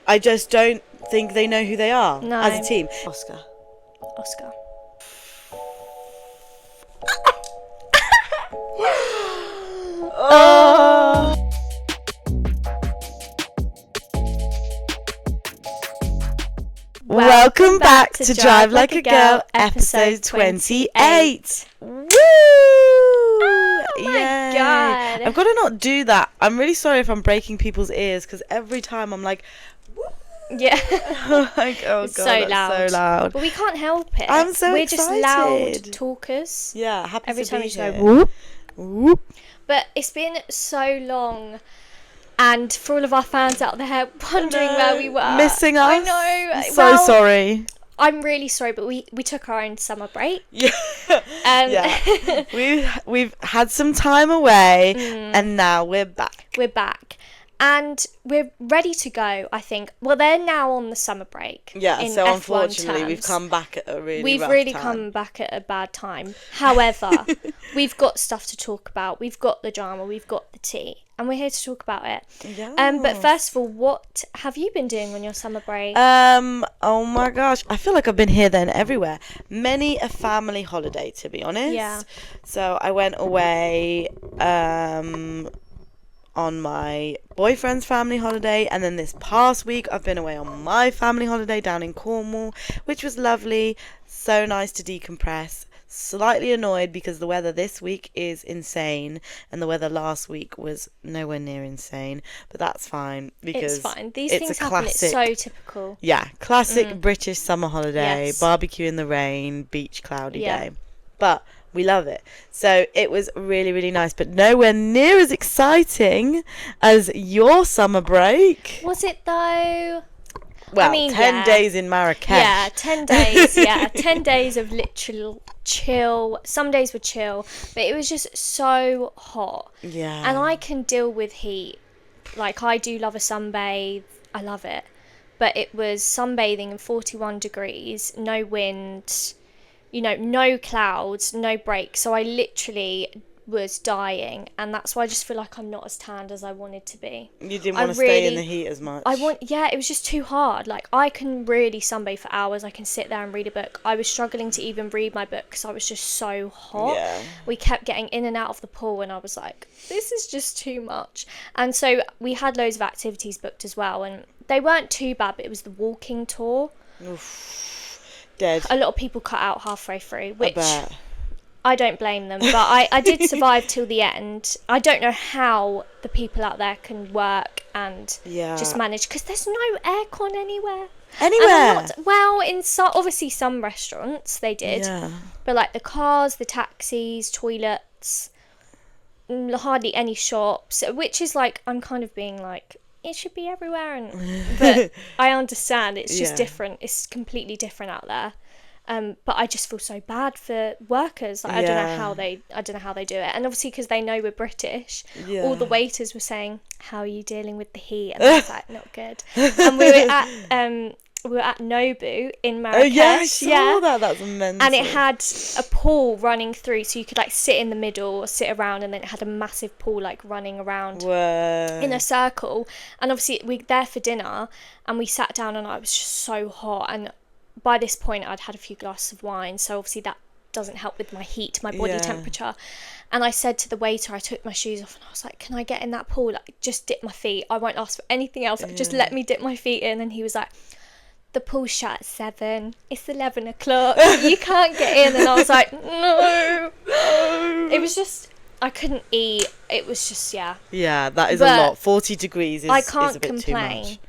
I just don't think they know who they are as a team. Oscar. Oh. Welcome back to Drive Like a Girl, episode 28. Woo! Oh my God. I've got to not do that. I'm really sorry if I'm breaking people's ears, because every time I'm like, yeah. like, oh It's God, so that's so loud. But we can't help it. I'm so We're excited. just loud talkers. Yeah, happy Every to time be we just here. go whoop. Whoop. But it's been so long. And for all of our fans out there wondering where we were. Missing us. I know. I'm so sorry. I'm really sorry, but we took our own summer break. Yeah. Yeah. We've had some time away and now we're back. We're back. And we're ready to go, I think. Well, they're now on the summer break. Yeah, in so F1 unfortunately terms. we've come back at a really We've rough really time. come back at a bad time. However, we've got stuff to talk about. We've got the drama, we've got the tea, and we're here to talk about it. Yes. But first of all, what have you been doing on your summer break? Oh my gosh, I feel like I've been here, there and everywhere. Many a family holiday, to be honest. Yeah. So I went away on my boyfriend's family holiday, and then this past week I've been away on my family holiday down in Cornwall, which was lovely. So nice to decompress. Slightly annoyed because the weather this week is insane and the weather last week was nowhere near insane, but that's fine because it's fine. These things happen. It's so typical. Yeah, classic British summer holiday. Yes. Barbecue in the rain, beach cloudy Yeah. day, but we love it. So it was really, really nice, but nowhere near as exciting as your summer break. Was it though? Well, I mean, 10 days in Marrakesh. Yeah, 10 days. Yeah, 10 days of literal chill. Some days were chill, but it was just so hot. Yeah. And I can deal with heat. Like, I do love a sunbathe. I love it. But it was sunbathing in 41 degrees, no wind, no clouds, no break. So I literally was dying, and that's why I just feel like I'm not as tanned as I wanted to be. You didn't want to stay in the heat as much. It was just too hard. Like, I can really sunbathe for hours. I can sit there and read a book. I was struggling to even read my book because I was just so hot. Yeah. We kept getting in and out of the pool, and I was like, this is just too much. And so we had loads of activities booked as well, and they weren't too bad, but it was the walking tour. Oof. Dead. A lot of people cut out halfway through, which I bet. I don't blame them, but I did survive till the end. I don't know how the people out there can work and just manage, because there's no aircon anywhere. Obviously some restaurants they did, but like the cars, the taxis, toilets, hardly any shops, which is like, I'm kind of being like, it should be everywhere, but I understand it's just different. It's completely different out there. But I just feel so bad for workers. Like, I don't know how they do it. And obviously, because they know we're British, all the waiters were saying, "How are you dealing with the heat?" And I was like, "Not good." And we were at Nobu in Marrakesh. Oh yeah, I saw that. That's immense. And it had a pool running through, so you could like sit in the middle or sit around, and then it had a massive pool like running around in a circle. And obviously, we were there for dinner, and we sat down, and I was just so hot. And by this point, I'd had a few glasses of wine, so obviously that doesn't help with my heat, my body temperature. And I said to the waiter, I took my shoes off, and I was like, "Can I get in that pool? Like, just dip my feet. I won't ask for anything else. Like, just let me dip my feet in." And he was like, "The pool's shut at 7. It's 11 o'clock. You can't get in." And I was like, "No." It was just, I couldn't eat. It was just, Yeah, that is a lot. 40 degrees is, I can't is a bit complain. too much.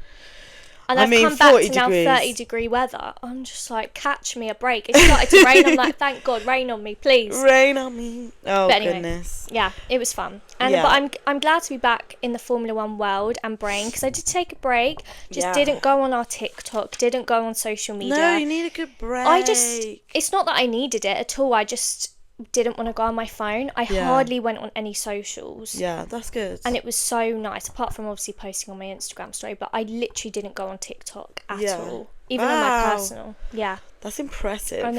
And I've come back to now 30-degree weather. I'm just like, catch me a break. It started to rain. I'm like, thank God, rain on me, please. Rain on me. Oh, but anyway, goodness. Yeah, it was fun. But I'm glad to be back in the Formula One world and brain, because I did take a break. Just didn't go on our TikTok, didn't go on social media. No, you need a good break. It's not that I needed it at all. I just didn't want to go on my phone. I hardly went on any socials. Yeah, that's good. And it was so nice, apart from obviously posting on my Instagram story, but I literally didn't go on TikTok at all. Even on my personal. Yeah. That's impressive. I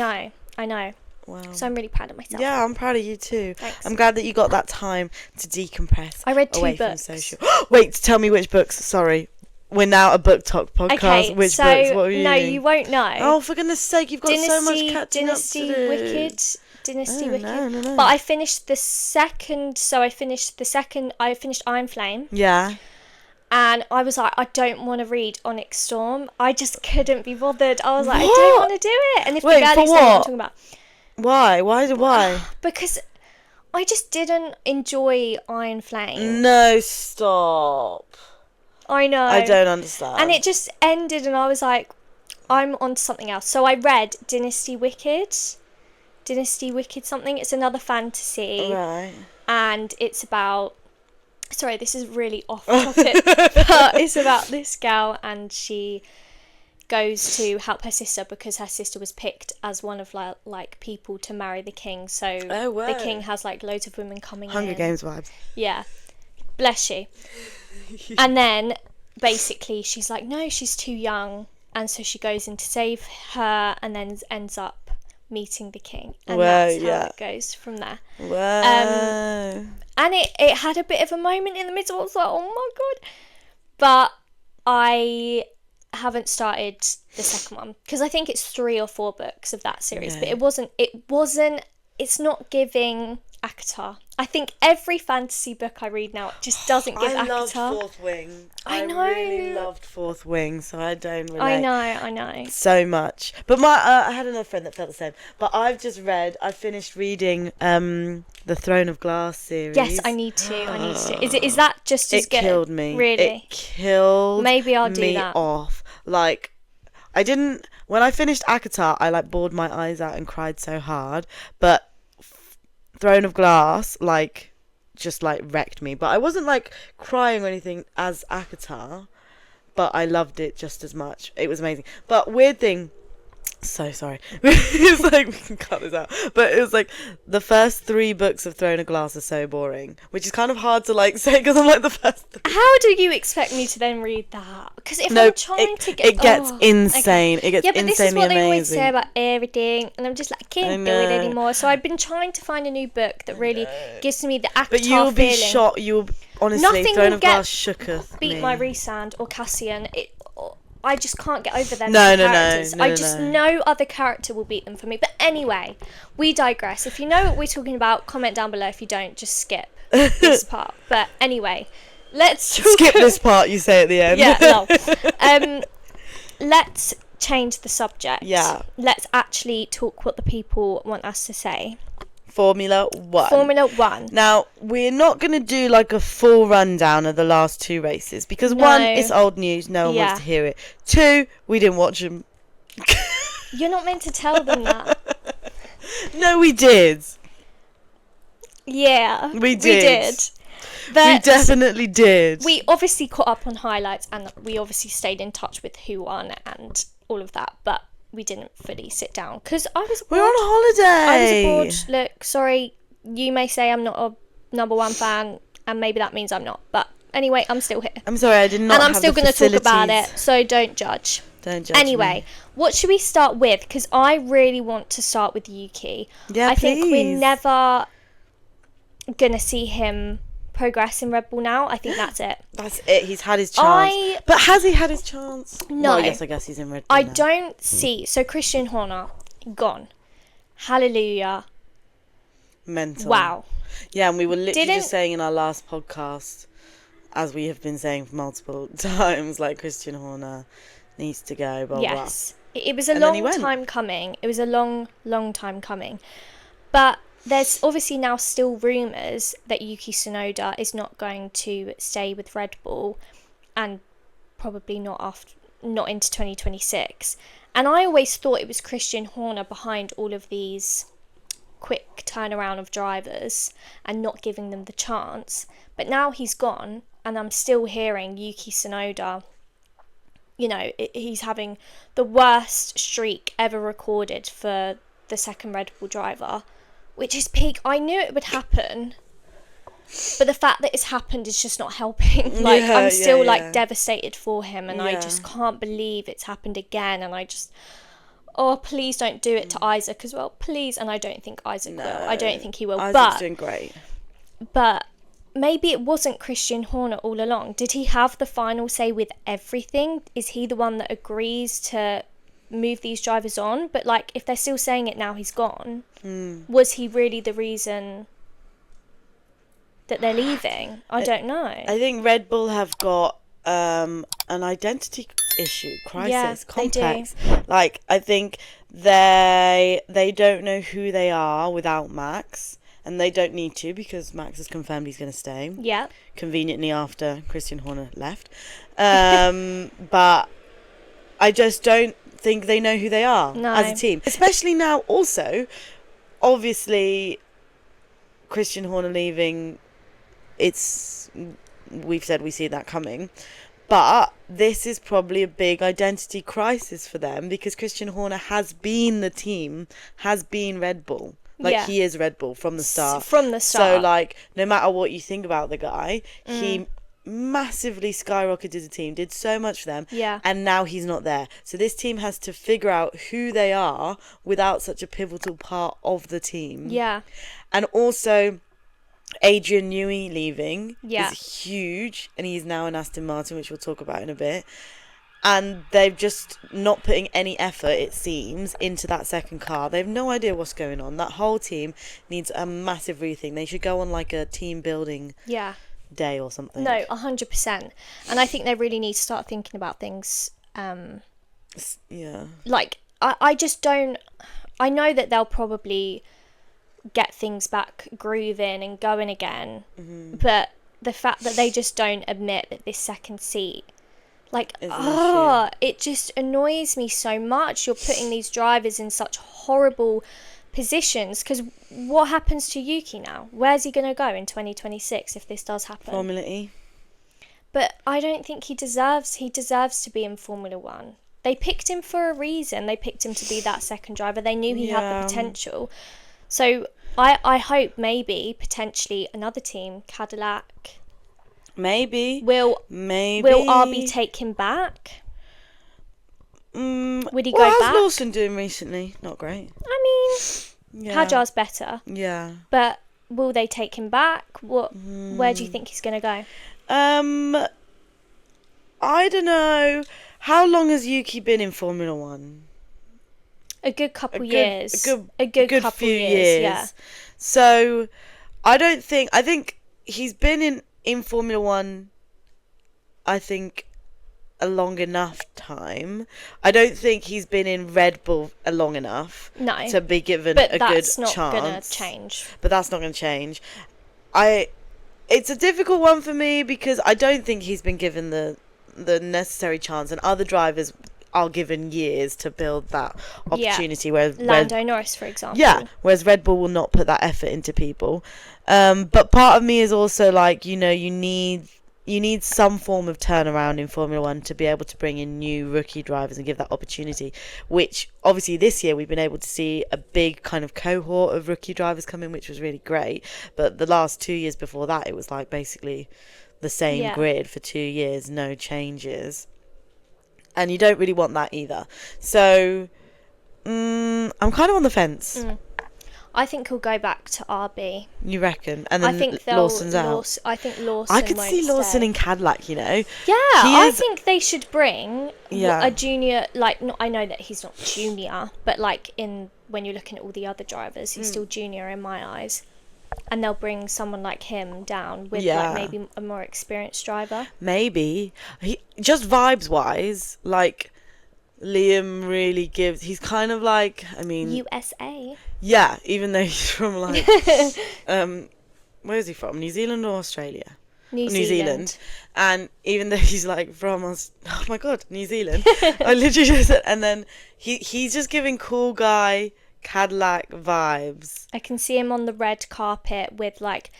know. Wow. So I'm really proud of myself. Yeah, I'm proud of you too. Thanks. I'm glad that you got that time to decompress. I read 2 away books. From social. Wait, tell me which books. Sorry. Okay. now a book talk podcast. Okay, Which so books? What were you no, reading? you won't know. Oh, for goodness sake, you've got so much catching up to do. Wicked. Dynasty Wicked. No. But I finished the second. So I finished Iron Flame. Yeah. And I was like, I don't want to read Onyx Storm. I just couldn't be bothered. I was like, I don't want to do it. And if Wait, the girlies know what I'm talking about. Why? Why? Because I just didn't enjoy Iron Flame. No, stop. I know. I don't understand. And it just ended, and I was like, I'm on to something else. So I read Dynasty Wicked something. It's another fantasy. Right. And it's about... Sorry, this is really off topic. But it's about this girl, and she goes to help her sister because her sister was picked as one of like people to marry the king. So the king has like loads of women coming Hunger in. Games vibes. Yeah. Bless you. And then basically she's like, no, she's too young. And so she goes in to save her, and then ends up meeting the king. And that's how it goes from there. Whoa. And it had a bit of a moment in the middle. I was like, oh my God. But I haven't started the second one because I think it's 3 or 4 books of that series. Yeah. But it's not giving ACOTAR. I think every fantasy book I read now just doesn't give ACOTAR. I loved Fourth Wing. I know. I really loved Fourth Wing, so I don't relate. I know. So much. But I had another friend that felt the same. But I finished reading the Throne of Glass series. Yes, I need to. Is that just as good? It killed me. Really? It killed Maybe I'll do me that. off. Like, when I finished ACOTAR, I like bawled my eyes out and cried so hard. But Throne of Glass, like, just like wrecked me. But I wasn't like crying or anything as ACOTAR, but I loved it just as much. It was amazing. But weird thing, so sorry. It's like, we can cut this out. But it was like the first 3 books of Throne of Glass are so boring, which is kind of hard to like say because I'm like the first 3. How do you expect me to then read that? Because if I'm trying to get... It gets insane. Okay. It gets yeah, but insanely this is what they always amazing. say about everything, and I'm just like, I can't do it anymore. So I've been trying to find a new book that really gives me the ACOTAR But you'll be feeling. shocked. Honestly, Nothing Throne will of Glass shooketh beat me. my Rhysand or Cassian. I just can't get over them No. characters. No other character will beat them for me. But anyway, we digress. If you know what we're talking about, comment down below. If you don't, just skip this part. But anyway, let's skip this part. You say at the end. Yeah, no. Let's change the subject. Yeah. Let's actually talk what the people want us to say. Formula 1. Now, we're not going to do like a full rundown of the last 2 races because 1, it's old news. No one wants to hear it. 2, we didn't watch them. You're not meant to tell them that. No, we did. Yeah. We did. But we definitely did. We obviously caught up on highlights, and we obviously stayed in touch with who won and all of that, but we didn't fully sit down because I was bored. We're on holiday. I was bored. Look, sorry, you may say I'm not a number 1 fan, and maybe that means I'm not, but anyway, I'm still here. I'm sorry, I did not. And I'm still going to talk about it, so don't judge. Don't judge Anyway, what should we start with? Because I really want to start with Yuki. Yeah, I think we're please. never going to see him progress in Red Bull now. I think that's it. That's it. He's had his chance. But has he had his chance? No. Well, yes, I guess he's in Red Bull I now. don't see. So Christian Horner, gone. Hallelujah. Mental. Wow. Yeah, and we were literally just saying in our last podcast, as we have been saying for multiple times, like Christian Horner needs to go, blah, yes. It was a long time coming. It was a long, long time coming. But there's obviously now still rumours that Yuki Tsunoda is not going to stay with Red Bull, and probably not into 2026. And I always thought it was Christian Horner behind all of these quick turnaround of drivers and not giving them the chance. But now he's gone, and I'm still hearing Yuki Tsunoda, he's having the worst streak ever recorded for the second Red Bull driver, which is peak. I knew it would happen, but the fact that it's happened is just not helping. I'm still devastated for him, and I just can't believe it's happened again. And I just, please don't do it to Isaac as well, please. And I don't think Isaac will. I don't think he will. Isaac's doing great. But maybe it wasn't Christian Horner all along. Did he have the final say with everything? Is he the one that agrees to move these drivers on? But like, if they're still saying it now he's gone, was he really the reason that they're leaving? I don't know. I think Red Bull have got an identity issue, crisis, complex. Like, I think they don't know who they are without Max, and they don't need to because Max has confirmed he's going to stay. Yeah. Conveniently after Christian Horner left. But I just don't think they know who they are as a team. Especially now, also, obviously, Christian Horner leaving, we've said we see that coming. But this is probably a big identity crisis for them because Christian Horner has been the team, has been Red Bull. Like, he is Red Bull from the start. So, like, no matter what you think about the guy, he massively skyrocketed the team, did so much for them, and now he's not there. So this team has to figure out who they are without such a pivotal part of the team. Yeah. And also, Adrian Newey leaving is huge, and he's now in Aston Martin, which we'll talk about in a bit. And they've just not putting any effort, it seems, into that second car. They have no idea what's going on. That whole team needs a massive rethink. They should go on like a team building day or something. No, 100%. And I think they really need to start thinking about things. Like, I just don't... I know that they'll probably get things back grooving and going again, but the fact that they just don't admit that this second seat, like, it just annoys me so much. You're putting these drivers in such horrible positions, because what happens to Yuki now? Where's he going to go in 2026 if this does happen? Formula E. But I don't think he deserves to be in Formula One. They picked him for a reason. They picked him to be that second driver. They knew he had the potential. So I hope maybe potentially another team, Cadillac, maybe will RB take him back? Would he go back? How's Lawson doing recently? Not great. I mean, Hajar's better. Yeah. But will they take him back? Where do you think he's going to go? I don't know. How long has Yuki been in Formula One? A good couple years. A good couple few years. Yeah. So, I think he's been in Formula One, I think, a long enough time. I don't think he's been in Red Bull a long enough to be given a good chance. But that's not going to change. But that's not going to change. It's a difficult one for me because I don't think he's been given the necessary chance, and other drivers are given years to build that opportunity. Whereas Lando Norris, for example. Yeah, whereas Red Bull will not put that effort into people. But part of me is also like, you need some form of turnaround in Formula One to be able to bring in new rookie drivers and give that opportunity, which obviously this year we've been able to see a big kind of cohort of rookie drivers come in, which was really great. But the last 2 years before that, it was like basically the same grid for 2 years, no changes. And you don't really want that either. So I'm kind of on the fence. I think he'll go back to RB. You reckon? And then Lawson's out. I think Lawson I could see Lawson in Cadillac, Yeah, I think they should bring a junior, like, not, I know that he's not junior, but like when you're looking at all the other drivers, he's still junior in my eyes. And they'll bring someone like him down with like maybe a more experienced driver. Maybe. Just vibes-wise, like, Liam really gives... He's kind of like, I mean... USA. Yeah, even though he's from like... where is he from? New Zealand or Australia? New Zealand. And even though he's like from... Oh my God, New Zealand. I literally just said... And then he's just giving cool guy... Cadillac vibes. I can see him on the red carpet with like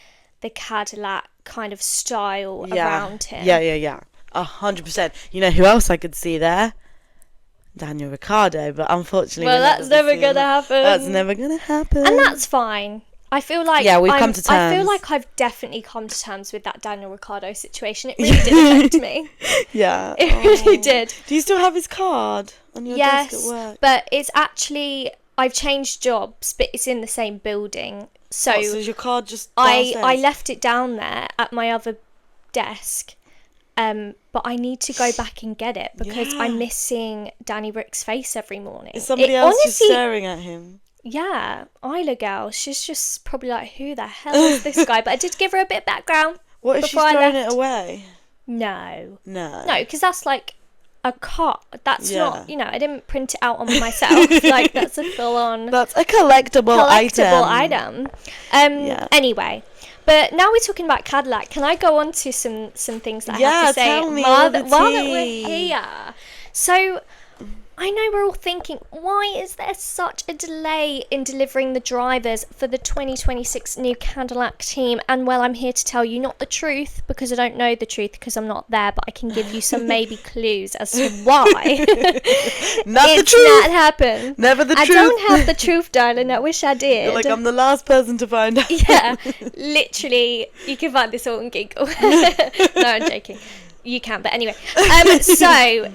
the Cadillac kind of style around him. Yeah. 100%. You know who else I could see there? Daniel Ricciardo, but unfortunately, that's never gonna happen. That's never gonna happen, and that's fine. I feel like we've come to terms. I feel like I've definitely come to terms with that Daniel Ricciardo situation. It really did affect me. Yeah, it really did. Do you still have his card on your desk at work? But it's actually. I've changed jobs, but it's in the same building. So, so is your car just I downstairs? left it down there at my other desk. But I need to go back and get it because I miss seeing Danny Rick's face every morning. Is somebody else just staring at him? Yeah, Isla girl. She's just probably like, who the hell is this guy? But I did give her a bit of background. What if she's throwing it away? No, No, because that's like a card. That's not, I didn't print it out on myself. Like, that's a full-on... That's a collectible item. Anyway, but now we're talking about Cadillac. Can I go on to some things that I have to say tell me while the that we're tea. here? So... I know we're all thinking, why is there such a delay in delivering the drivers for the 2026 new Cadillac team? And well, I'm here to tell you not the truth, because I don't know the truth because I'm not there, but I can give you some maybe clues as to why it's not happened. Never the truth. I don't have the truth, darling. I wish I did. You're like, I'm the last person to find out. Yeah, literally, you can find this all on Google. No, I'm joking. You can, but anyway. So...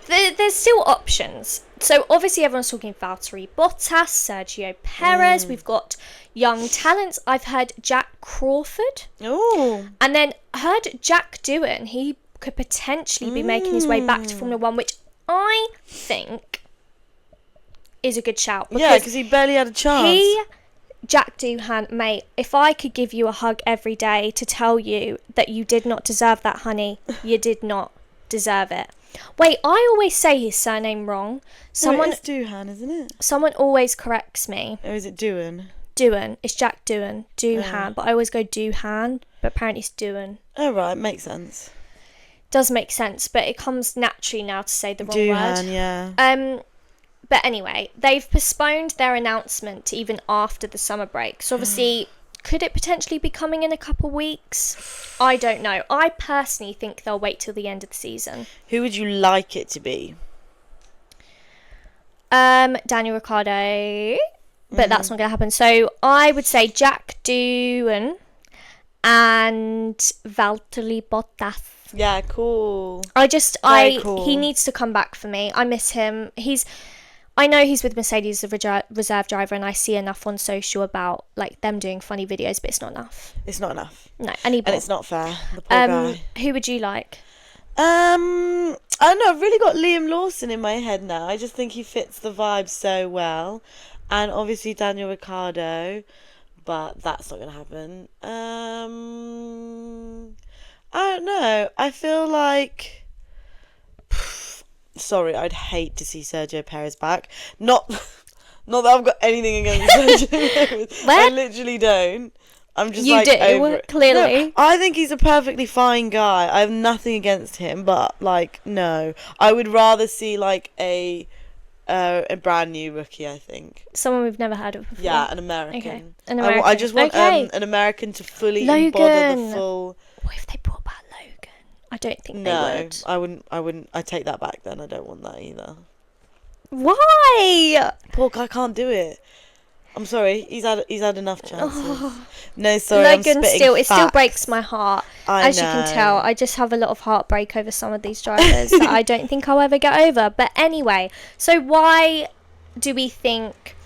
There's still options. So obviously everyone's talking Valtteri Bottas, Sergio Perez. We've got young talents. I've heard Jack Crawford. Oh. And then heard Jack Doohan. He could potentially be making his way back to Formula One, which I think is a good shout. Because he barely had a chance. Jack Doohan, mate, if I could give you a hug every day to tell you that you did not deserve that, honey, you did not deserve it. Wait, I always say his surname wrong. It's Doohan, isn't it? Someone always corrects me. Or is it Doohan? Doohan. It's Jack Doohan. Doohan. But I always go Doohan. But apparently it's Doohan. Oh, right. Makes sense. Does make sense. But it comes naturally now to say the wrong word. Doohan, yeah. But anyway, they've postponed their announcement to even after the summer break. So obviously... Could it potentially be coming in a couple weeks? I don't know. I personally think they'll wait till the end of the season. Who would you like it to be? Daniel Ricciardo. But that's not going to happen. So I would say Jack Doohan and Valtteri Bottas. Yeah, cool. Cool. He needs to come back for me. I miss him. I know he's with Mercedes as a reserve driver, and I see enough on social about like them doing funny videos, but it's not enough. It's not enough. No, and it's not fair. The poor guy. Who would you like? I don't know. I've really got Liam Lawson in my head now. I just think he fits the vibe so well, and obviously Daniel Ricciardo, but that's not going to happen. I don't know. I feel like. Sorry, I'd hate to see Sergio Perez back. Not that I've got anything against Sergio Perez. I literally don't. I'm just over it. Clearly. No, I think he's a perfectly fine guy. I have nothing against him, but no. I would rather see a brand new rookie, I think. Someone we've never heard of before. Yeah, an American. Okay. An American. I just want an American to fully embody the full... What if they brought back Logan? I don't think they would. No, I wouldn't. I take that back then. I don't want that either. Why? Poor guy can't do it. I'm sorry. He's had enough chances. No, sorry. Logan it still breaks my heart. As you can tell, I just have a lot of heartbreak over some of these drivers that I don't think I'll ever get over. But anyway, so why do we think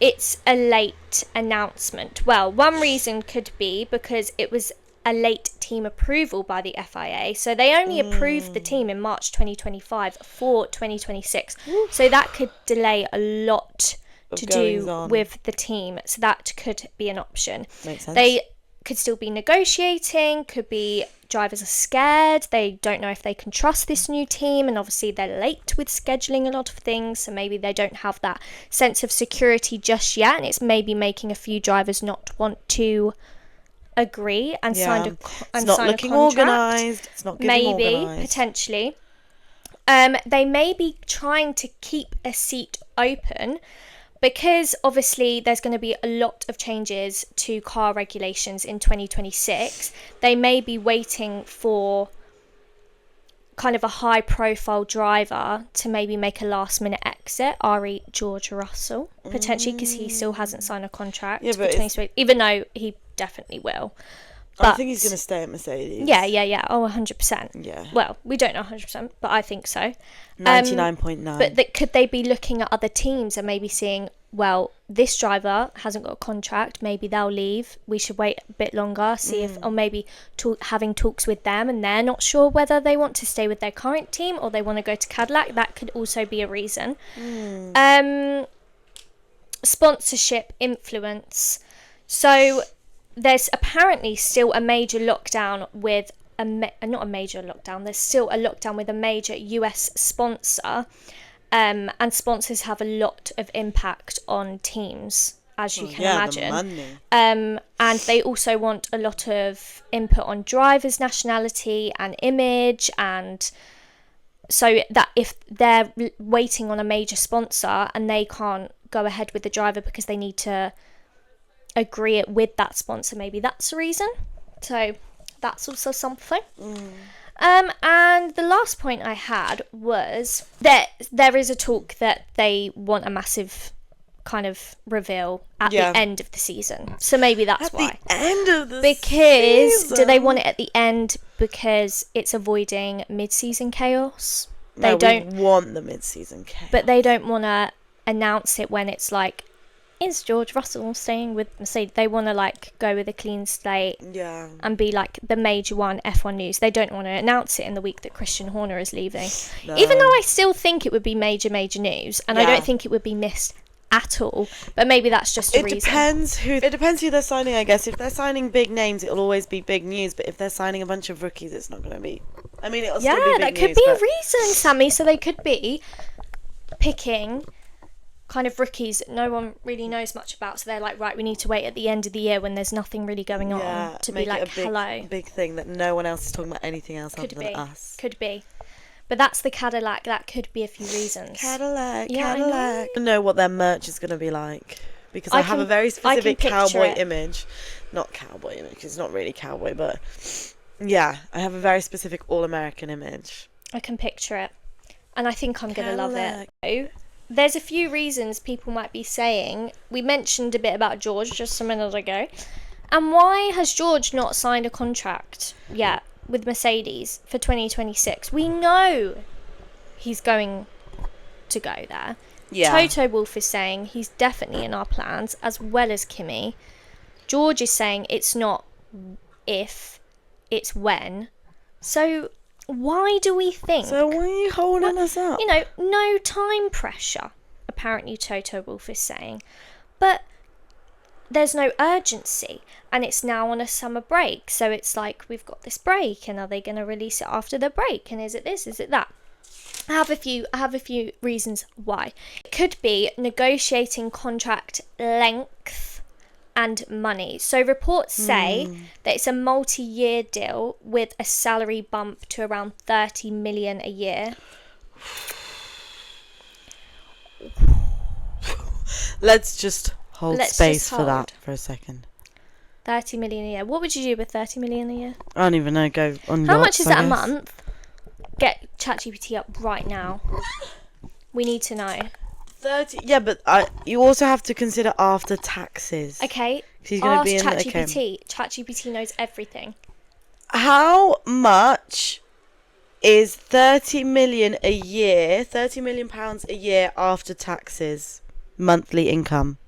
it's a late announcement? Well, one reason could be because it was a late team approval by the FIA. So they only approved the team in March 2025 for 2026. Oof. So that could delay a lot to do with the team. So that could be an option. Makes sense. They could still be negotiating, could be drivers are scared, they don't know if they can trust this new team, and obviously they're late with scheduling a lot of things, so maybe they don't have that sense of security just yet, and it's maybe making a few drivers not want to agree and sign a contract. It's not looking organised. It's not getting organised. Potentially. They may be trying to keep a seat open because obviously there's going to be a lot of changes to car regulations in 2026. They may be waiting for kind of a high profile driver to maybe make a last minute exit, re George Russell, potentially, because he still hasn't signed a contract for 2026, even though he definitely will. But I think he's going to stay at Mercedes. Yeah. Oh, 100%. Yeah. Well, we don't know 100%, but I think so. 99.9. But could they be looking at other teams and maybe seeing, well, this driver hasn't got a contract, maybe they'll leave, we should wait a bit longer, see if, or maybe having talks with them and they're not sure whether they want to stay with their current team or they want to go to Cadillac. That could also be a reason. Sponsorship influence. So there's apparently still a major lockdown with not a major lockdown, there's still a lockdown with a major US sponsor. And sponsors have a lot of impact on teams, as you can imagine. The money. And they also want a lot of input on drivers' nationality and image, and so that if they're waiting on a major sponsor and they can't go ahead with the driver because they need to agree it with that sponsor, maybe that's the reason. So that's also something. And the last point I had was that there is a talk that they want a massive kind of reveal at the end of the season. So maybe that's why. At the end of the season. Do they want it at the end because it's avoiding mid-season chaos? We want the mid-season chaos. But they don't want to announce it when it's like, is George Russell staying with Mercedes? They want to like go with a clean slate and be like the major one F1 news. They don't want to announce it in the week that Christian Horner is leaving. No. Even though I still think it would be major news, and I don't think it would be missed at all. But maybe that's just a reason. It depends who they're signing, I guess. If they're signing big names, it'll always be big news. But if they're signing a bunch of rookies, it's not going to be. I mean, it'll still be big news. Yeah, that could be a reason, Sammy. So they could be picking kind of rookies that no one really knows much about, so they're like, right, we need to wait at the end of the year when there's nothing really going on to be like, hello, big thing that no one else is talking about anything else other than us. Could be, but that's the Cadillac. That could be a few reasons. Cadillac. I know what their merch is going to be like because I have a very specific cowboy image. Not cowboy image, it's not really cowboy, but yeah, I have a very specific all-American image. I can picture it, and I think I'm going to love it. There's a few reasons people might be saying. We mentioned a bit about George just a minute ago. And why has George not signed a contract yet with Mercedes for 2026? We know he's going to go there. Yeah. Toto Wolff is saying he's definitely in our plans, as well as Kimi. George is saying it's not if, it's when. So why do we think... So why are you holding us up? You know, no time pressure, apparently Toto Wolff is saying. But there's no urgency, and it's now on a summer break. So it's like, we've got this break, and are they going to release it after the break? And is it this, is it that? I have a few reasons why. It could be negotiating contract length and money. So reports say that it's a multi-year deal with a salary bump to around 30 million a year. Let's just hold space for that for a second. 30 million a year. What would you do with 30 million a year? I don't even know. Go on. How much is that a month? Get ChatGPT up right now. We need to know. 30. Yeah, but you also have to consider after taxes. Okay. He's going to be in ChatGPT. ChatGPT knows everything. How much is 30 million a year? 30 million pounds a year after taxes, monthly income.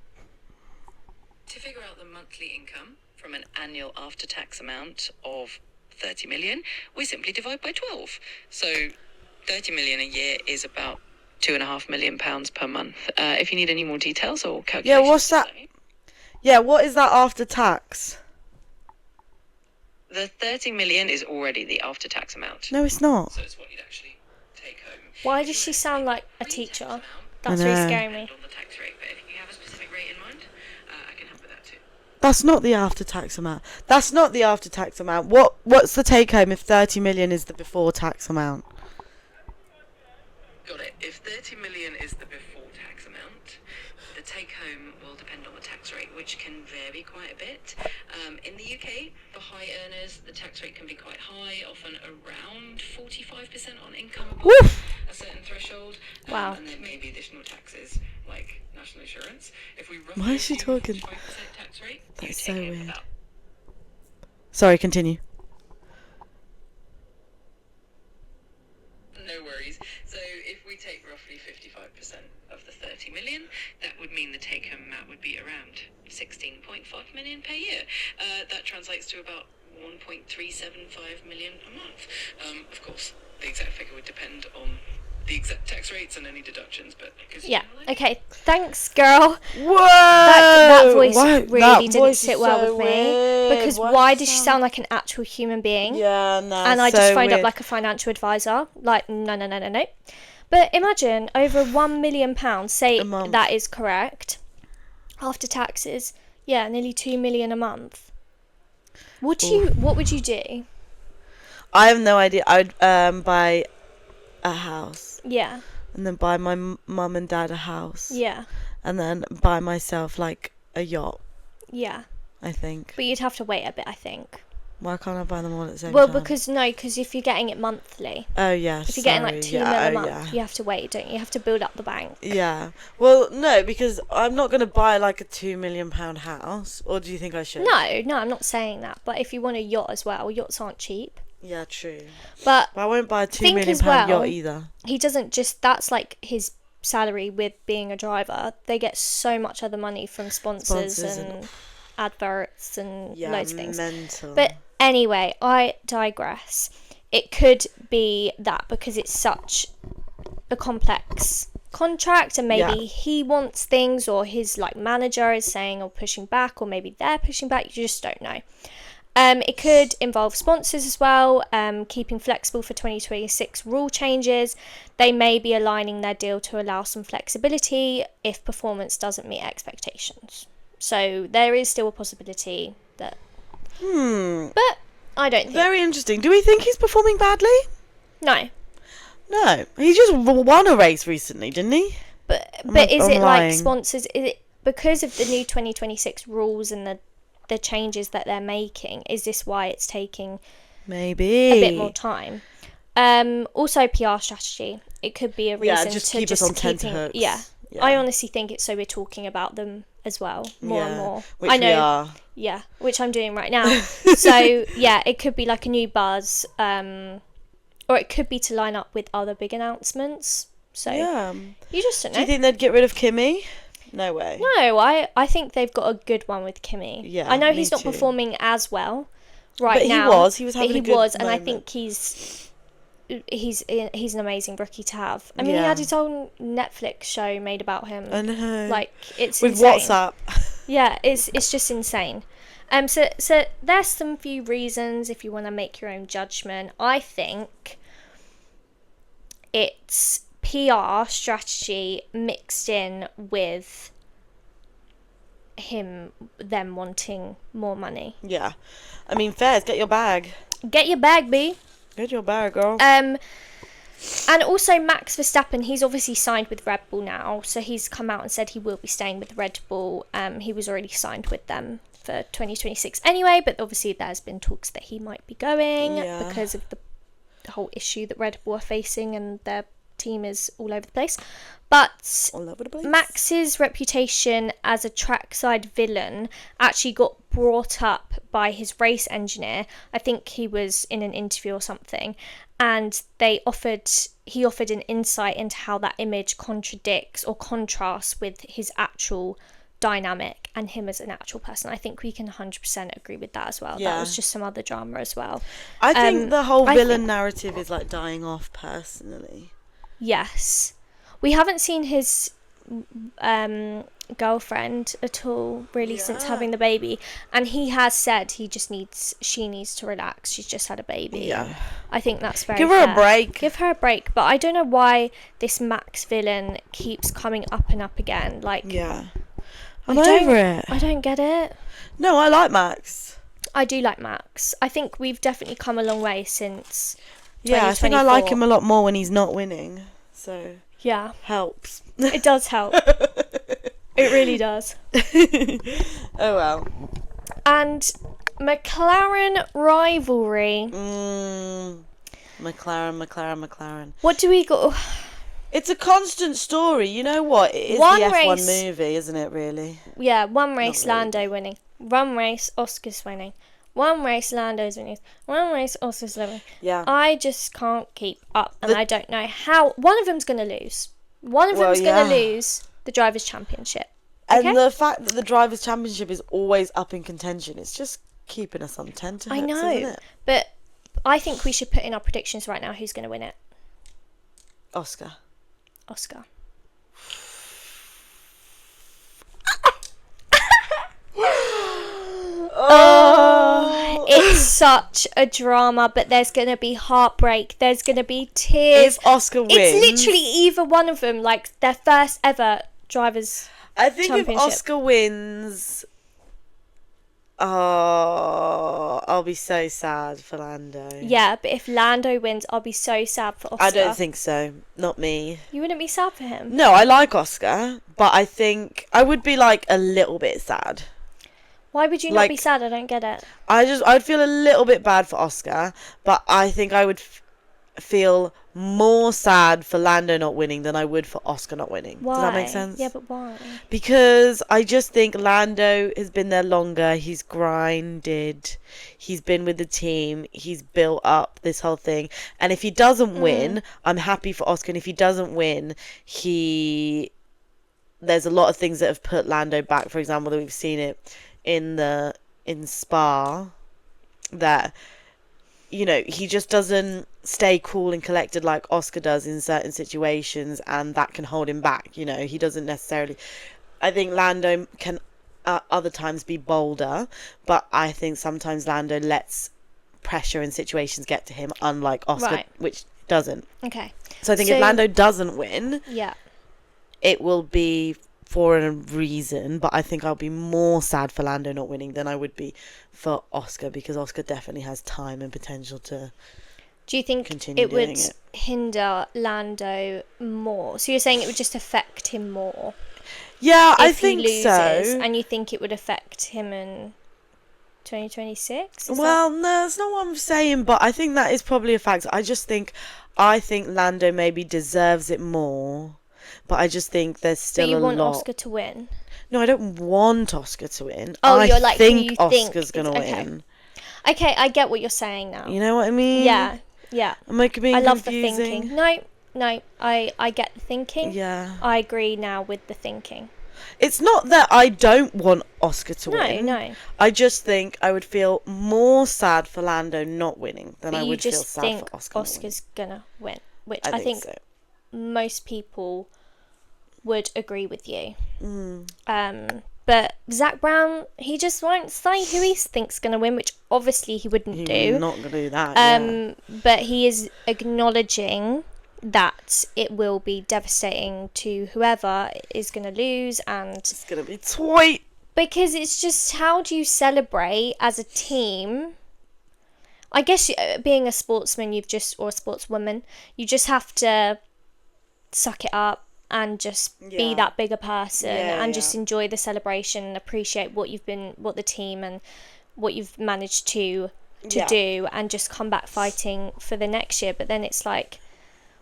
To figure out the monthly income from an annual after-tax amount of 30 million, we simply divide by 12. So 30 million a year is about £2.5 million per month. If you need any more details or calculations. Yeah, what's that? Yeah, what is that after tax? The 30 million is already the after-tax amount. No, it's not. So it's what you'd actually take home. Why does she sound like a teacher? That's really scaring me. On the tax rate, but if you have a specific rate in mind, I can help with that too. That's not the after-tax amount. That's not the after-tax amount. What's the take-home if 30 million is the before-tax amount? Got it. If 30 million is the before-tax amount, the take-home will depend on the tax rate, which can vary quite a bit. In the UK, for high earners, the tax rate can be quite high, often around 45% on income above a certain threshold. Wow. And there may be additional taxes, like national insurance. If we Why is she talking? 45% tax rate, that's so weird. Sorry, continue. No worries. So if we take roughly 55% of the 30 20 million. That would mean the take-home amount would be around 16.5 million per year. That translates to about 1.375 million a month. Of course, the exact figure would depend on the exact tax rates and any deductions, but yeah, okay, thanks, girl. Whoa! That voice really that didn't voice sit is well so with me, weird. because why does she sound like an actual human being? Yeah, no. And I so just phoned weird. up like a financial advisor, like no. But imagine over £1 million, say A month. that is correct, after taxes, yeah, nearly 2 million a month. What would you do? I have no idea. I'd buy a house. Yeah. And then buy my mum and dad a house. Yeah. And then buy myself like a yacht. Yeah. I think. But you'd have to wait a bit, I think. Why can't I buy them all at the same Well, time? because if you're getting it monthly. Oh, yeah, If you're getting like 2 mil a month, yeah. you have to wait, don't you? You have to build up the bank. Yeah. Well, no, because I'm not going to buy like a £2 million house. Or do you think I should? No, I'm not saying that. But if you want a yacht as well, yachts aren't cheap. Yeah, true. But I won't buy a £2 think million as well, yacht either. He doesn't just, that's like his salary with being a driver. They get so much other money from sponsors and adverts and loads of things. Mental. But anyway, I digress. It could be that because it's such a complex contract, and maybe he wants things, or his like manager is saying or pushing back, or maybe they're pushing back. You just don't know. It could involve sponsors as well, keeping flexible for 2026 rule changes. They may be aligning their deal to allow some flexibility if performance doesn't meet expectations. So there is still a possibility that... But I don't think... Very interesting. Do we think he's performing badly? No. No. He just won a race recently, didn't he? But is I'm it lying. like sponsors... Is it because of the new 2026 rules and the changes that they're making? Is this why it's taking maybe a bit more time? Also PR strategy. It could be a reason just to keep us on tenterhooks. Yeah. I honestly think it's so we're talking about them as well more and more. Which I know, we are. Yeah, which I'm doing right now. So yeah, it could be like a new buzz, or it could be to line up with other big announcements. So you just don't know. Do you think they'd get rid of Kimmy? No way. No, I think they've got a good one with Kimmy. Yeah, I know me he's not too. performing as well But now. he was having a good and I moment. think he's an amazing rookie to have. I mean, he had his own Netflix show made about him. I know. Like, it's with insane. WhatsApp. Yeah, it's just insane. So there's some few reasons if you want to make your own judgment. I think it's PR strategy mixed in with them wanting more money. Yeah. I mean, fairs, get your bag. Get your bag, B. Get your bag, girl. And also Max Verstappen, he's obviously signed with Red Bull now, so he's come out and said he will be staying with Red Bull. He was already signed with them for 2026 anyway, but obviously there's been talks that he might be going because of the whole issue that Red Bull are facing, and their team is all over the place. But all over the place. Max's reputation as a trackside villain actually got brought up by his race engineer. I think he was in an interview or something, and he offered an insight into how that image contradicts or contrasts with his actual dynamic and him as an actual person. I think we can 100% agree with that as well. That was just some other drama as well. I think the whole villain narrative is like dying off personally. Yes. We haven't seen his girlfriend at all really since having the baby, and he has said she needs to relax. She's just had a baby. Yeah. I think that's very Give her fair. a break. Give her a break. But I don't know why this Max villain keeps coming up and up again. Like, I'm over it. I don't get it. No, I like Max. I do like Max. I think we've definitely come a long way since 2024. Yeah, I think I like him a lot more when he's not winning. So yeah, helps. It does help. It really does. Oh well. And McLaren rivalry. McLaren. What do we got? It's a constant story. You know what? It is One the F1 race- movie, isn't it, really? Yeah, one race Not really. Lando winning. One race Oscar's winning. One race Lando's winning. One race Oscar's winning. Yeah. I just can't keep up, and I don't know how. One of them's going to lose. One of them's going to lose. The Drivers' Championship. And Okay? the fact that the Drivers' Championship is always up in contention, it's just keeping us on tenterhooks, I know. isn't it? But I think we should put in our predictions right now who's going to win it. Oscar. Oh, it's such a drama, but there's going to be heartbreak. There's going to be tears. If Oscar wins... It's literally either one of them, like, their first ever Drivers' I think if Championship. Oscar wins... Oh, I'll be so sad for Lando. Yeah, but if Lando wins, I'll be so sad for Oscar. I don't think so. Not me. You wouldn't be sad for him? No, I like Oscar, but I think I would be, like, a little bit sad. Why would you not be sad? I don't get it. I'd feel a little bit bad for Oscar, but I think I would feel more sad for Lando not winning than I would for Oscar not winning. Why? Does that make sense? Yeah, but why? Because I just think Lando has been there longer. He's grinded. He's been with the team. He's built up this whole thing. And if he doesn't win, I'm happy for Oscar. And if he doesn't win, there's a lot of things that have put Lando back. For example, that we've seen it in Spa, that, you know, he just doesn't stay cool and collected like Oscar does in certain situations, and that can hold him back. You know, he doesn't necessarily... I think Lando can other times be bolder, but I think sometimes Lando lets pressure and situations get to him, unlike Oscar, which doesn't. Okay. So I think if Lando doesn't win, it will be for a reason, but I think I'll be more sad for Lando not winning than I would be for Oscar, because Oscar definitely has time and potential to... Do you think it would hinder Lando more? So you're saying it would just affect him more? Yeah, I if he think loses, so. And you think it would affect him in 2026? Well, no, that's not what I'm saying, but I think that is probably a factor. I think Lando maybe deserves it more, but I just think there's still a lot. But you want Oscar to win? No, I don't want Oscar to win. Oh, you're like, think who you Oscar's going to win. Okay, I get what you're saying now. You know what I mean? Yeah. Am I being I love confusing? the thinking. No, I get the thinking. Yeah. I agree now with the thinking. It's not that I don't want Oscar to win. No. I just think I would feel more sad for Lando not winning than I would feel sad for Oscar. Oscar's gonna win, which I think so. Most people would agree with you. But Zach Brown, he just won't say who he thinks gonna win, which obviously he wouldn't do. He's not gonna do that. But he is acknowledging that it will be devastating to whoever is going to lose, and it's going to be tight, because it's just, how do you celebrate as a team? I guess being a sportsman, or a sportswoman, you just have to suck it up and just be that bigger person and just enjoy the celebration and appreciate what the team and what you've managed to do, and just come back fighting for the next year. But then it's like,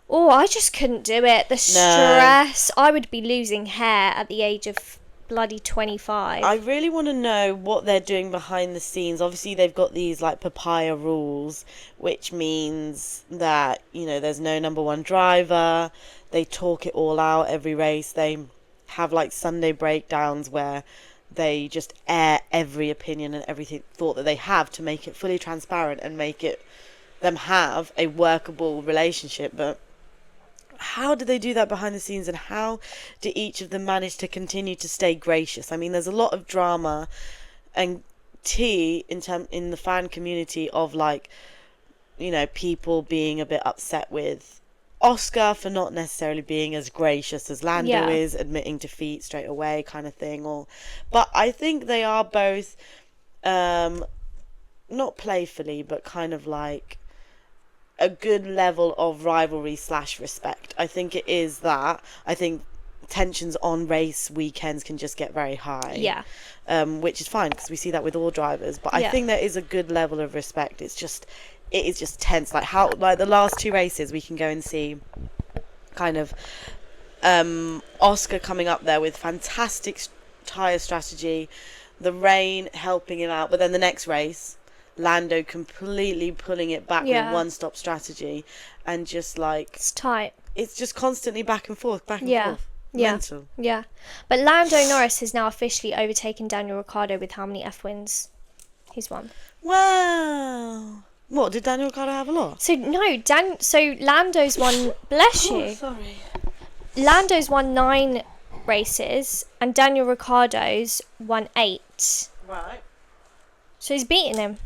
oh, I just couldn't do it. The stress. I would be losing hair at the age of bloody 25. I really want to know what they're doing behind the scenes. Obviously, they've got these, like, papaya rules, which means that, you know, there's no number one driver. They talk it all out every race. They have, like, Sunday breakdowns where they just air every opinion and everything thought that they have to make it fully transparent and make them have a workable relationship. But how do they do that behind the scenes, and how do each of them manage to continue to stay gracious? I mean, there's a lot of drama and tea in the fan community of, like, you know, people being a bit upset with Oscar for not necessarily being as gracious as Lando is, admitting defeat straight away kind of thing. But I think they are both not playfully, but kind of like a good level of rivalry / respect. I think it is that. I think tensions on race weekends can just get very high. Which is fine, because we see that with all drivers. But I think there is a good level of respect. It is just tense. Like the last two races, we can go and see kind of Oscar coming up there with fantastic tyre strategy, the rain helping him out, but then the next race, Lando completely pulling it back with one-stop strategy, and just like, it's tight. It's just constantly back and forth. Yeah. Mental. Yeah. But Lando Norris has now officially overtaken Daniel Ricciardo with how many F1s he's won. Wow. What, did Daniel Ricciardo have a lot? So, no, Lando's won... Bless you. Sorry. Lando's won 9 races and Daniel Ricciardo's won 8. Right. So he's beaten him.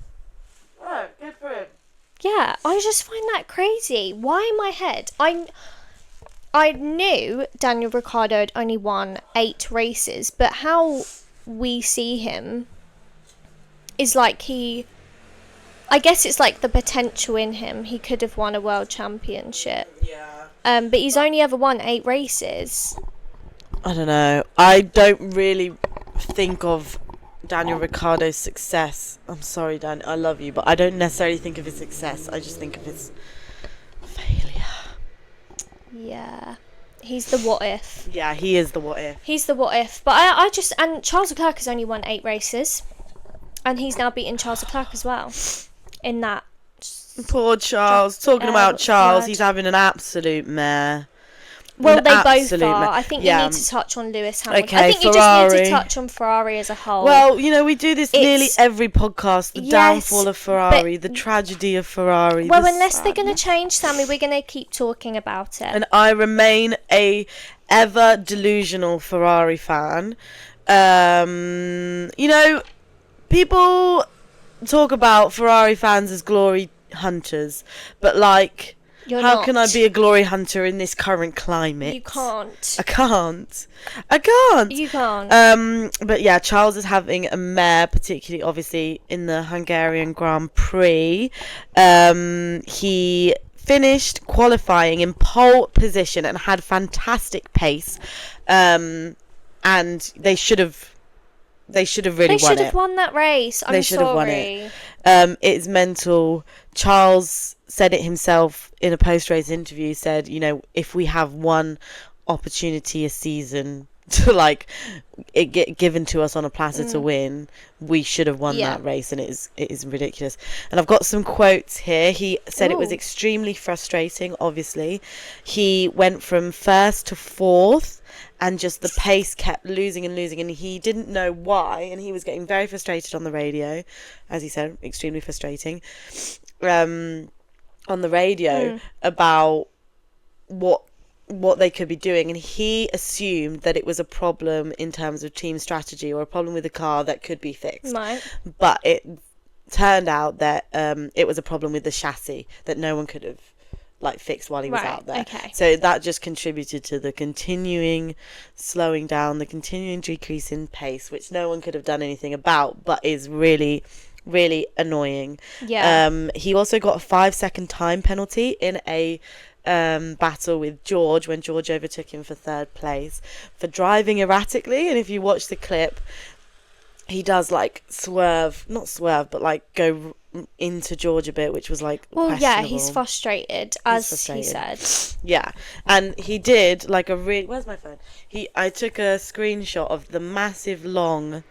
Oh, good for him. Yeah, I just find that crazy. Why in my head? I knew Daniel Ricciardo had only won 8 races, but how we see him is like I guess it's like the potential in him. He could have won a world championship. Yeah. But he's only ever won 8 races. I don't know. I don't really think of Daniel Ricciardo's success. I'm sorry, Dan. I love you, but I don't necessarily think of his success. I just think of his failure. Yeah. He's the what if. Yeah, he is the what if. He's the what if. But I just... And Charles Leclerc has only won 8 races. And he's now beaten Charles Leclerc as well. In that... Poor Charles. Talking about Charles, he's having an absolute mare. Well, An they both absolute are. mare. I think Yeah. you need to touch on Lewis Hamilton. Okay, I think you Ferrari. just need to touch on Ferrari as a whole. Well, you know, we do this nearly It's- every podcast. The Yes, downfall of Ferrari, but- the tragedy of Ferrari. well, the unless they're going to sadness. change, Sammy, we're going to keep talking about it. And I remain a ever delusional Ferrari fan. You know, people talk about Ferrari fans as glory hunters, but like, You're how not. can I be a glory hunter in this current climate? You can't. I can't. You can't. But yeah, Charles is having a mare, particularly obviously in the Hungarian Grand Prix. He finished qualifying in pole position and had fantastic pace. And they should have really They won should it. have won that race. I'm They should have won sorry. it. It's mental. Charles said it himself in a post-race interview. Said, you know, if we have one opportunity a season to like it get given to us on a platter to win, we should have won that race, and it is ridiculous. And I've got some quotes here. He said it was Ooh. extremely frustrating. Obviously, he went from first to fourth, and just the pace kept losing, and he didn't know why, and he was getting very frustrated on the radio, as he said, extremely frustrating, on the radio about what they could be doing, and he assumed that it was a problem in terms of team strategy or a problem with the car that could be fixed. Right. But it turned out that it was a problem with the chassis that no one could have like fixed while he was out there. Okay. So that just contributed to the continuing slowing down, the continuing decrease in pace, which no one could have done anything about, but is really, really annoying. Yeah. He also got a 5-second time penalty in a battle with George when George overtook him for third place for driving erratically. And if you watch the clip, he does like not swerve, but like go into George a bit, which was like yeah, he's questionable. frustrated, as he frustrated. said. Yeah, and he did like a really... Where's my phone? I took a screenshot of the massive long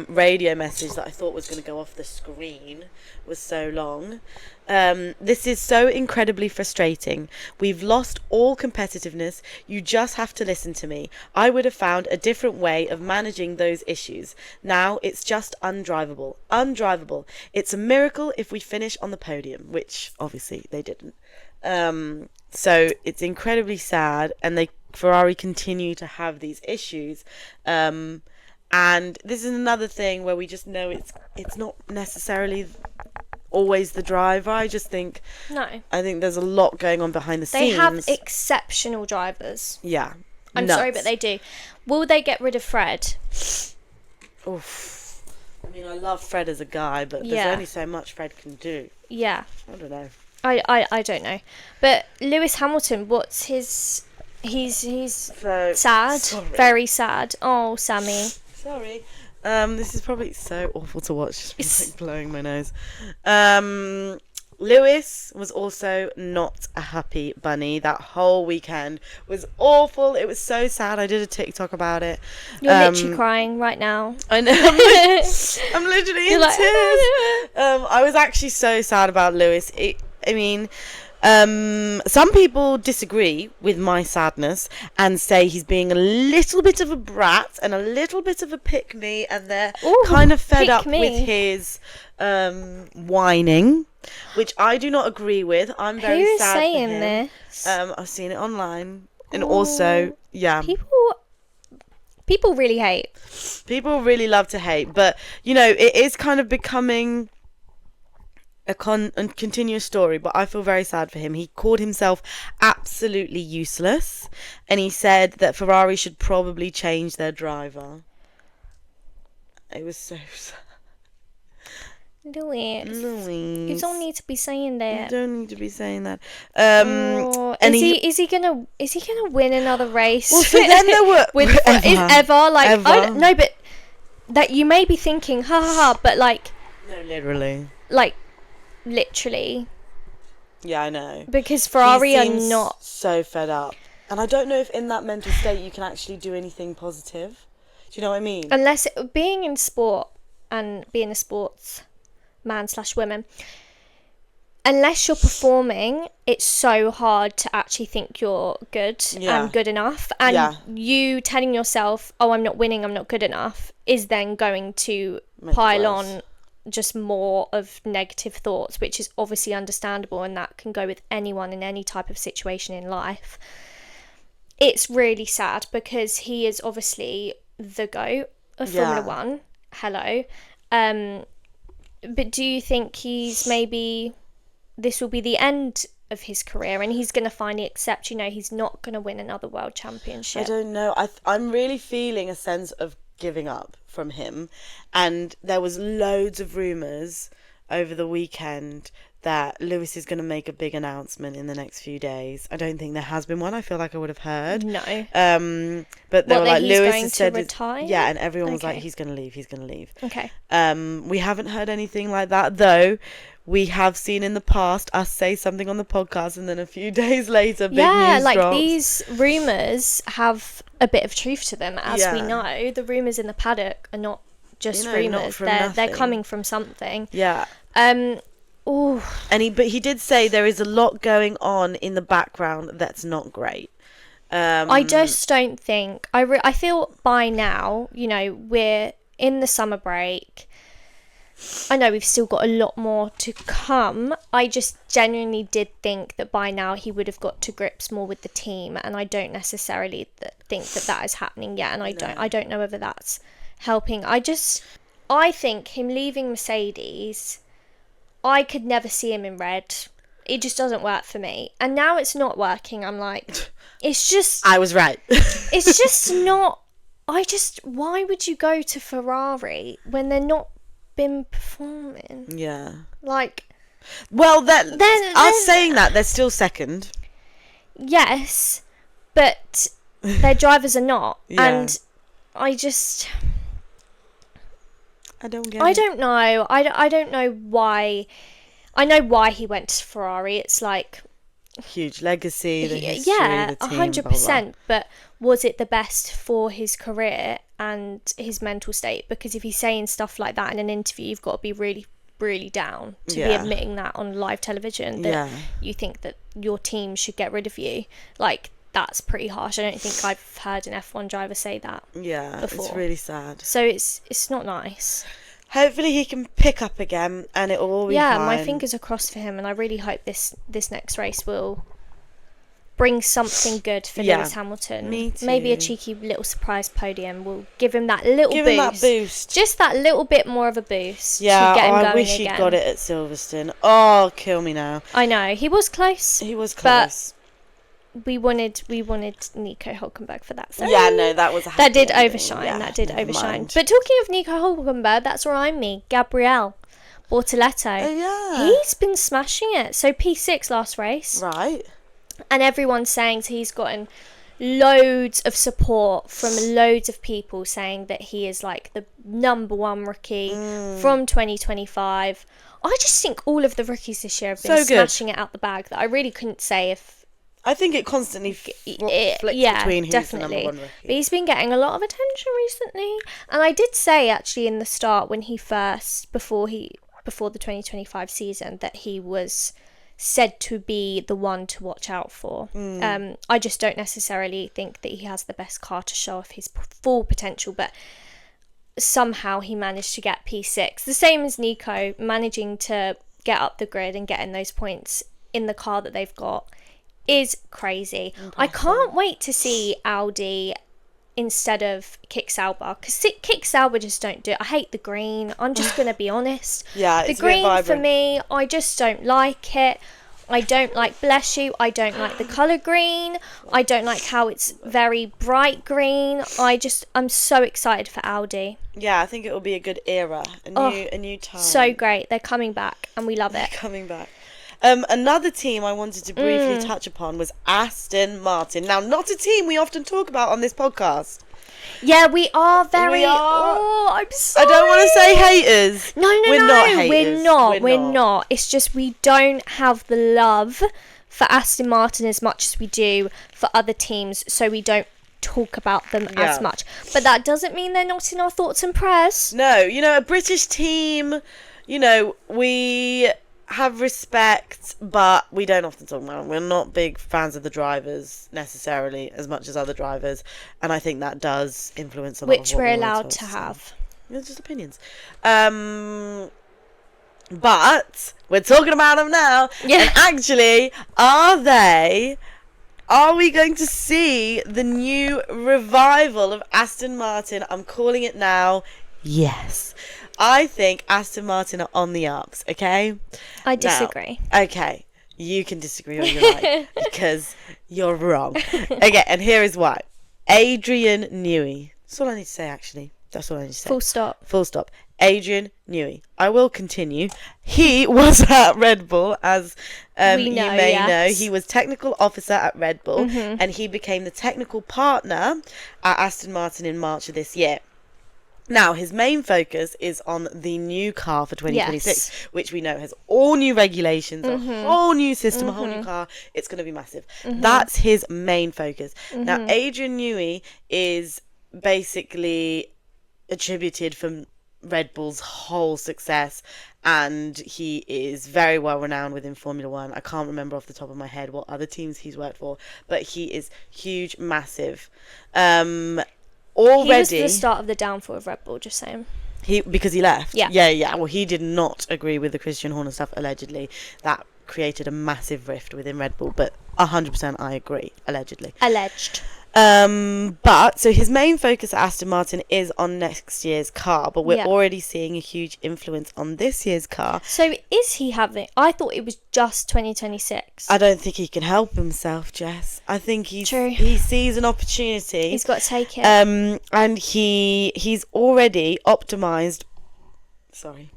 radio message that I thought was going to go off the screen. It was so long. This is so incredibly frustrating. We've lost all competitiveness. You just have to listen to me. I would have found a different way of managing those issues. Now it's just undrivable. It's a miracle if we finish on the podium, which obviously they didn't. So it's incredibly sad, and Ferrari continue to have these issues. And this is another thing where we just know it's not necessarily always the driver. I think there's a lot going on behind the They scenes. have exceptional drivers. Yeah. I'm sorry, but they do. Will they get rid of Fred? Oof. I mean, I love Fred as a guy, but there's Yeah. only so much Fred can do. Yeah. I don't know. I don't know. But Lewis Hamilton, what's his... He's So sad. sorry. Very sad. Oh, Sammy. Sorry. This is probably so awful to watch. It's like blowing my nose. Lewis was also not a happy bunny. That whole weekend was awful. It was so sad. I did a TikTok about it. You're literally crying right now. I know. I'm literally in You're like, tears. I was actually so sad about Lewis. Some people disagree with my sadness and say he's being a little bit of a brat and a little bit of a pick-me, and they're kind of fed up with his whining, which I do not agree with. I'm very Who is sad saying for him. this? I've seen it online, and also, yeah, people really hate. People really love to hate, but you know, it is kind of becoming a continuous story. But I feel very sad for him. He called himself absolutely useless, and he said that Ferrari should probably change their driver. It was so sad. Louis, Louise, you don't need to be saying that. You don't need to be saying that. And is he gonna win another race? Well, so then there were ever like ever. I don't know, but that you may be thinking, ha ha ha, but like no, literally, like literally. Yeah, I know. Because Ferrari he are not so fed up, and I don't know if in that mental state you can actually do anything positive. Do you know what I mean? Unless being in sport and being a sports man/woman, unless you're performing, it's so hard to actually think you're good and good enough. And you telling yourself, oh, I'm not winning, I'm not good enough, is then going to pile on just more of negative thoughts, which is obviously understandable, and that can go with anyone in any type of situation in life. It's really sad because he is obviously the GOAT of Formula One. Hello. But do you think this will be the end of his career and he's going to finally accept, he's not going to win another world championship? I don't know. I'm really feeling a sense of giving up from him. And there was loads of rumours over the weekend that Lewis is going to make a big announcement in the next few days. I don't think there has been one. I feel like I would have heard. No. But they were like, Lewis has said, retire? Yeah, and everyone was like, he's going to leave. Okay. We haven't heard anything like that, though. We have seen in the past us say something on the podcast, and then a few days later, big news drops. These rumours have a bit of truth to them, as we know. The rumours in the paddock are not just rumours; they're coming from something. Yeah. Oh. But he did say there is a lot going on in the background that's not great. I just don't think I feel by now, we're in the summer break. I know we've still got a lot more to come. I just genuinely did think that by now he would have got to grips more with the team, and I don't necessarily think that is happening yet. And I don't know whether that's helping. I think him leaving Mercedes, I could never see him in red. It just doesn't work for me. And now it's not working. I'm like, it's just... I was right. It's just not... Why would you go to Ferrari when they're not been performing? Yeah. Like... Well, us saying that, they're still second. Yes, but their drivers are not. Yeah. And I don't know. I don't know why. I know why he went to Ferrari. It's like huge legacy, the history, the team, 100%. blah, blah. But was it the best for his career and his mental state? Because if he's saying stuff like that in an interview, you've got to be really, really down to be admitting that on live television, that you think that your team should get rid of you. Like, that's pretty harsh. I don't think I've heard an F1 driver say that before. It's really sad. So it's not nice. Hopefully he can pick up again and it will all be fine. My fingers are crossed for him, and I really hope this next race will bring something good for Lewis Hamilton. Me too. Maybe a cheeky little surprise podium will give him that little boost. Give him that boost. Just that little bit more of a boost. Yeah, to get him going I wish again. he'd got it at Silverstone. Oh, kill me now. I know, he was close. But we wanted Nico Hülkenberg for that. So yeah, no, that was a happy that did ending. overshine. Yeah, that did overshine. Mind. But talking of Nico Hülkenberg, that's where I'm me, Gabriel Bortoleto. Oh yeah, he's been smashing it. So P6 last race, right? And everyone's saying he's gotten loads of support from loads of people saying that he is like the number one rookie from 2025. I just think all of the rookies this year have been smashing it out the bag, that I really couldn't say if... I think it constantly flicks between who's definitely. the number one rookie. But he's been getting a lot of attention recently. And I did say, actually, in the start, when he first, before the 2025 season, that he was said to be the one to watch out for. I just don't necessarily think that he has the best car to show off his full potential, but somehow he managed to get P6. The same as Nico, managing to get up the grid and getting those points in the car that they've got is crazy. I can't wait to see Audi instead of Kick Sauber, because Kick Sauber just don't do it. I hate the green. I'm just going to be honest. Yeah, the it's a bit green vibrant. for me, I just don't like it. I don't like, bless you, I don't like the colour green. I don't like how it's very bright green. I'm so excited for Audi. Yeah, I think it will be a good era, a new time. So great. They're coming back and we love it. Coming back. Another team I wanted to briefly touch upon was Aston Martin. Now, not a team we often talk about on this podcast. Yeah, we are very... We are. Oh, I'm sorry. I don't want to say haters. No. We're not haters. We're not. It's just we don't have the love for Aston Martin as much as we do for other teams, so we don't talk about them as much. But that doesn't mean they're not in our thoughts and prayers. No, a British team, we have respect, but we don't often talk about them. We're not big fans of the drivers necessarily as much as other drivers, and I think that does influence a lot Which of what we're we wanna allowed talk to have. It's just opinions. But we're talking about them now. Yeah. And actually, are we going to see the new revival of Aston Martin? I'm calling it now. Yes. I think Aston Martin are on the ups, okay? I disagree. Now, okay. You can disagree all you like because you're wrong. Okay, and here is why. Adrian Newey. That's all I need to say, actually. That's all I need to say. Full stop. Full stop. Adrian Newey. I will continue. He was at Red Bull, as you may know. He was technical officer at Red Bull, and he became the technical partner at Aston Martin in March of this year. Now, his main focus is on the new car for 2026, which we know has all new regulations, a whole new system, a whole new car. It's going to be massive. That's his main focus. Now, Adrian Newey is basically attributed from Red Bull's whole success, and he is very well renowned within Formula One. I can't remember off the top of my head what other teams he's worked for, but he is huge, massive. Already, he was the start of the downfall of Red Bull, just saying. Because he left? Yeah. Well, he did not agree with the Christian Horner stuff, allegedly. That created a massive rift within Red Bull, but 100% I agree, allegedly. Alleged. But so his main focus at Aston Martin is on next year's car, but we're already seeing a huge influence on this year's car. So is he having... I thought it was just 2026. I don't think he can help himself, Jess. I think he sees an opportunity. He's got to take it. And he's already optimized... Sorry.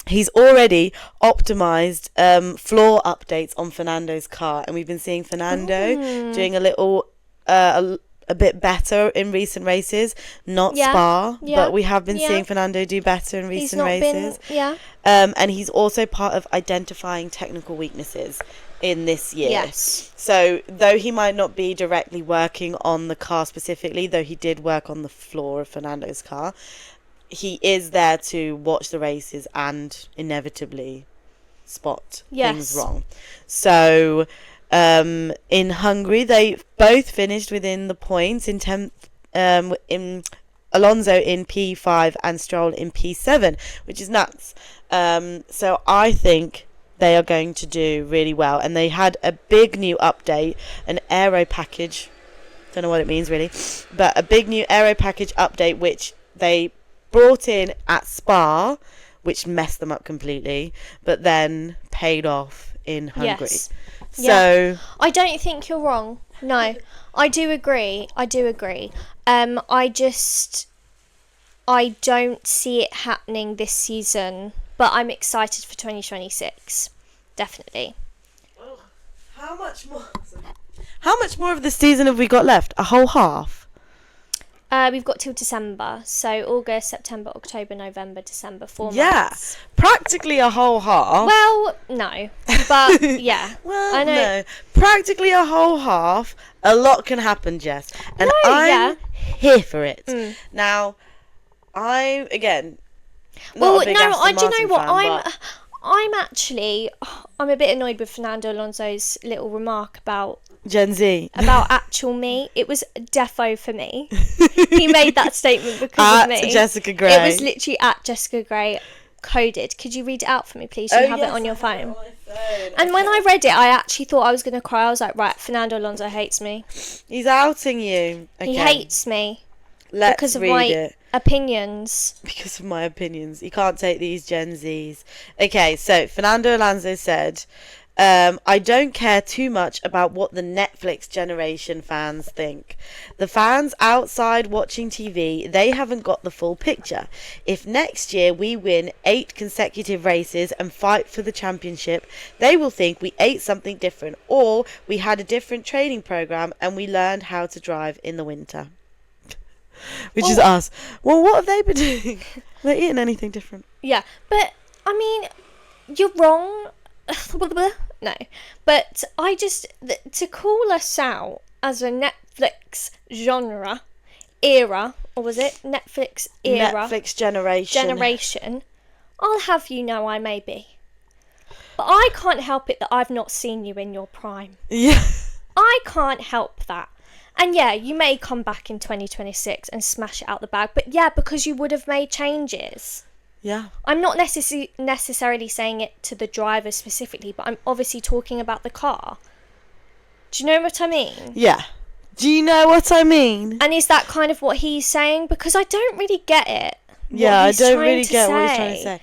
He's already optimized floor updates on Fernando's car, and we've been seeing Fernando doing a little... a bit better in recent races, not Spa, but we have been seeing Fernando do better in recent races. And he's also part of identifying technical weaknesses in this year. Yes. So though he might not be directly working on the car specifically, though he did work on the floor of Fernando's car, he is there to watch the races and inevitably spot things wrong. So in Hungary, they both finished within the points in 10th, in Alonso in P5 and Stroll in P7, which is nuts. So I think they are going to do really well, and they had a big new update, an aero package. Don't know what it means really, but a big new aero package update which they brought in at Spa, which messed them up completely, but then paid off in Hungary. Yes. So I don't think you're wrong. No, I do agree. I don't see it happening this season, but I'm excited for 2026. Definitely. How much more of the season have we got left? A whole half? We've got till December, so August, September, October, November, December, 4 months. Yeah, practically a whole half. Well, no, but yeah. Well, I know. no, practically a whole half. A lot can happen, Jess, and I'm here for it. Now, I again. Well, not a big no, Aston do you know Martin what? fan, I'm a bit annoyed with Fernando Alonso's little remark about Gen Z. About actual me. It was defo for me. He made that statement because of me. At Jessica Gray. It was literally at Jessica Gray, coded. Could you read it out for me, please? You have it on your phone. And when I read it, I actually thought I was going to cry. I was like, right, Fernando Alonso hates me. He's outing you. Okay. He hates me. Because of my opinions. Because of my opinions. You can't take these Gen Zs. Okay, so Fernando Alonso said, I don't care too much about what the Netflix generation fans think. The fans outside watching TV, they haven't got the full picture. If next year we win 8 consecutive races and fight for the championship, they will think we ate something different, or we had a different training program and we learned how to drive in the winter. Which is us. Well, what have they been doing? Are they eating anything different? Yeah, but, I mean, you're wrong. No. But I just... to call us out as a Netflix era, or was it? Netflix era? Netflix generation. I'll have you know I may be. But I can't help it that I've not seen you in your prime. Yeah. I can't help that. And yeah, you may come back in 2026 and smash it out the bag. But yeah, because you would have made changes. Yeah. I'm not necessarily saying it to the driver specifically, but I'm obviously talking about the car. Do you know what I mean? Yeah. Do you know what I mean? And is that kind of what he's saying? Because I don't really get it. Yeah, I don't really get what he's trying to say.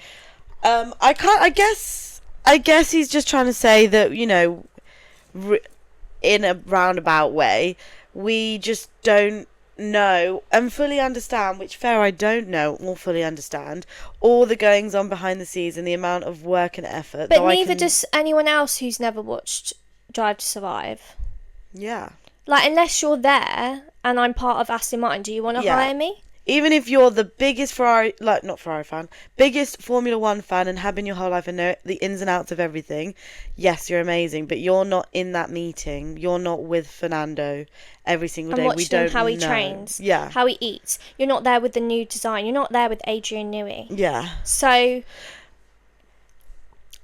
I guess he's just trying to say that, you know, in a roundabout way, we just don't know and fully understand, which fair I don't know or fully understand, all the goings on behind the scenes and the amount of work and effort. But neither does anyone else who's never watched Drive to Survive. Yeah. Like, unless you're there and I'm part of Aston Martin, do you want to hire me? Even if you're the biggest biggest Formula 1 fan and have been your whole life and know the ins and outs of everything, yes, you're amazing, but you're not in that meeting. You're not with Fernando every single day. And we don't watching how he know. trains, yeah, how he eats. You're not there with the new design. You're not there with Adrian Newey. Yeah. So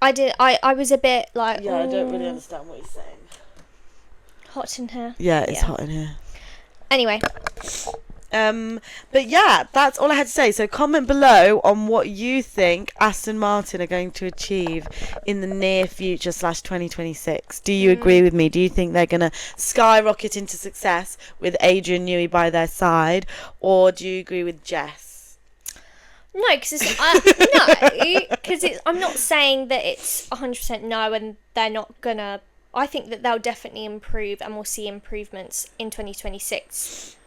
I was a bit like... Yeah, I don't really understand what he's saying. Hot in here. Yeah, it's hot in here. Anyway... but yeah, that's all I had to say. So comment below on what you think Aston Martin are going to achieve in the near future / 2026. Do you agree with me? Do you think they're going to skyrocket into success with Adrian Newey by their side, or do you agree with Jess? No, because I'm not saying that it's 100% no and they're not gonna. I think that they'll definitely improve and we'll see improvements in 2026.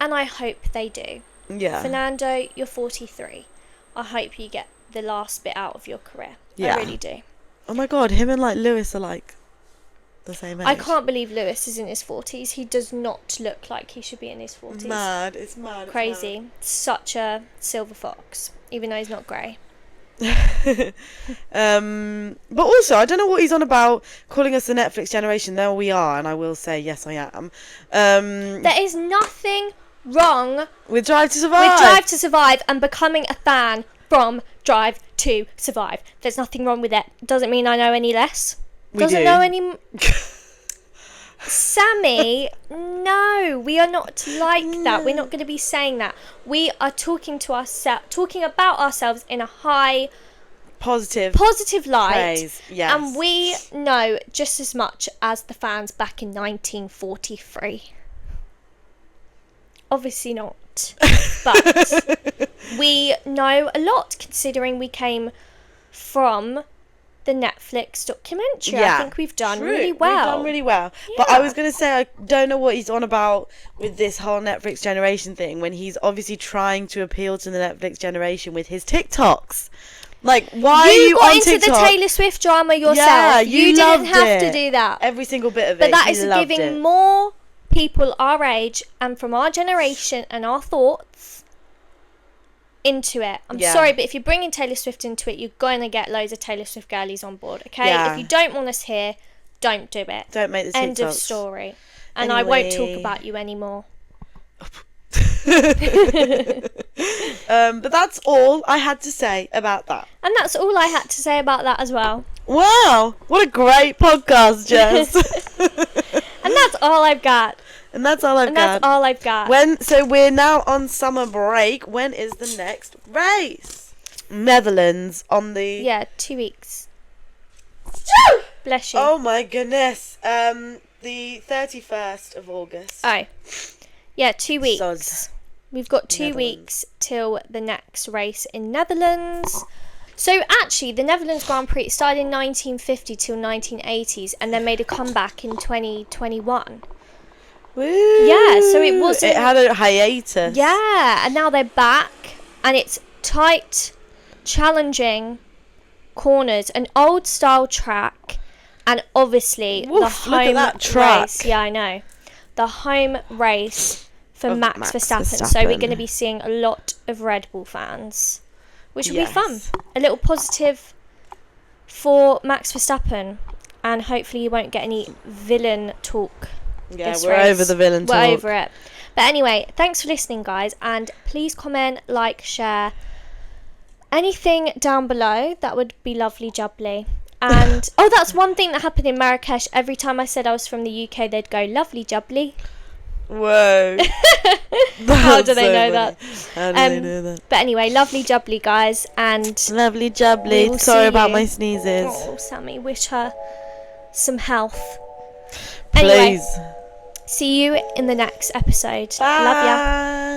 And I hope they do. Yeah. Fernando, you're 43. I hope you get the last bit out of your career. Yeah. I really do. Oh my god, him and like Lewis are like the same age. I can't believe Lewis is in his 40s. He does not look like he should be in his 40s. Mad. It's mad. Crazy. It's mad. Such a silver fox, even though he's not grey. But also, I don't know what he's on about calling us the Netflix generation. There we are, and I will say, yes, I am. There is nothing wrong with Drive to Survive and becoming a fan from Drive to Survive. There's nothing wrong with it. Doesn't mean I know any less. Doesn't know any... Sammy, no, we are not like that. We're not going to be saying that. We are talking about ourselves in a high positive light. Praise. Yes. And we know just as much as the fans back in 1943. Obviously not, but we know a lot considering we came from the Netflix documentary. Yeah, I think we've done really well. We've done really well. Yeah. But I was going to say, I don't know what he's on about with this whole Netflix generation thing when he's obviously trying to appeal to the Netflix generation with his TikToks. Like, why are you on TikTok? You got into the Taylor Swift drama yourself. Yeah, you didn't have to do that. Every single bit of it. But that is giving more people our age and from our generation and our thoughts into it. I'm sorry, but if you're bringing Taylor Swift into it, you're going to get loads of Taylor Swift girlies on board, okay? Yeah. If you don't want us here, don't do it. Don't make the TikToks. End of story. And I won't talk about you anymore. But that's all I had to say about that. And that's all I had to say about that as well. Wow, what a great podcast, Jess. And that's all I've got. And that's all I've got. That's all I've got. So we're now on summer break. When is the next race? Netherlands on the... Yeah, 2 weeks. Bless you. Oh my goodness. The 31st of August. Oh. Yeah, 2 weeks. Sods. We've got 2 weeks till the next race in Netherlands. So actually, the Netherlands Grand Prix started in 1950 till 1980s and then made a comeback in 2021. Woo. Yeah, so it wasn't... It had a hiatus. Yeah, and now they're back and it's tight, challenging corners, an old style track, and obviously the home look at that track. race. Yeah, I know. The home race for Of Max Max Verstappen. So we're Verstappen. going to be seeing a lot of Red Bull fans, which will Yes. be fun. A little positive for Max Verstappen, and hopefully you won't get any villain talk. Yeah, this we're race. over the villain talk. We're over it. But anyway, thanks for listening, guys, and please comment, like, share, anything down below. That would be lovely jubbly. And oh, that's one thing that happened in Marrakesh. Every time I said I was from the UK, they'd go lovely jubbly. Whoa. How do they know funny. that? How do they know that? But anyway, lovely jubbly, guys, and Lovely We jubbly. will Sorry see about you. my sneezes. oh, Sammy, wish her some health. Anyway, Please. see you in the next episode. Love ya. Bye.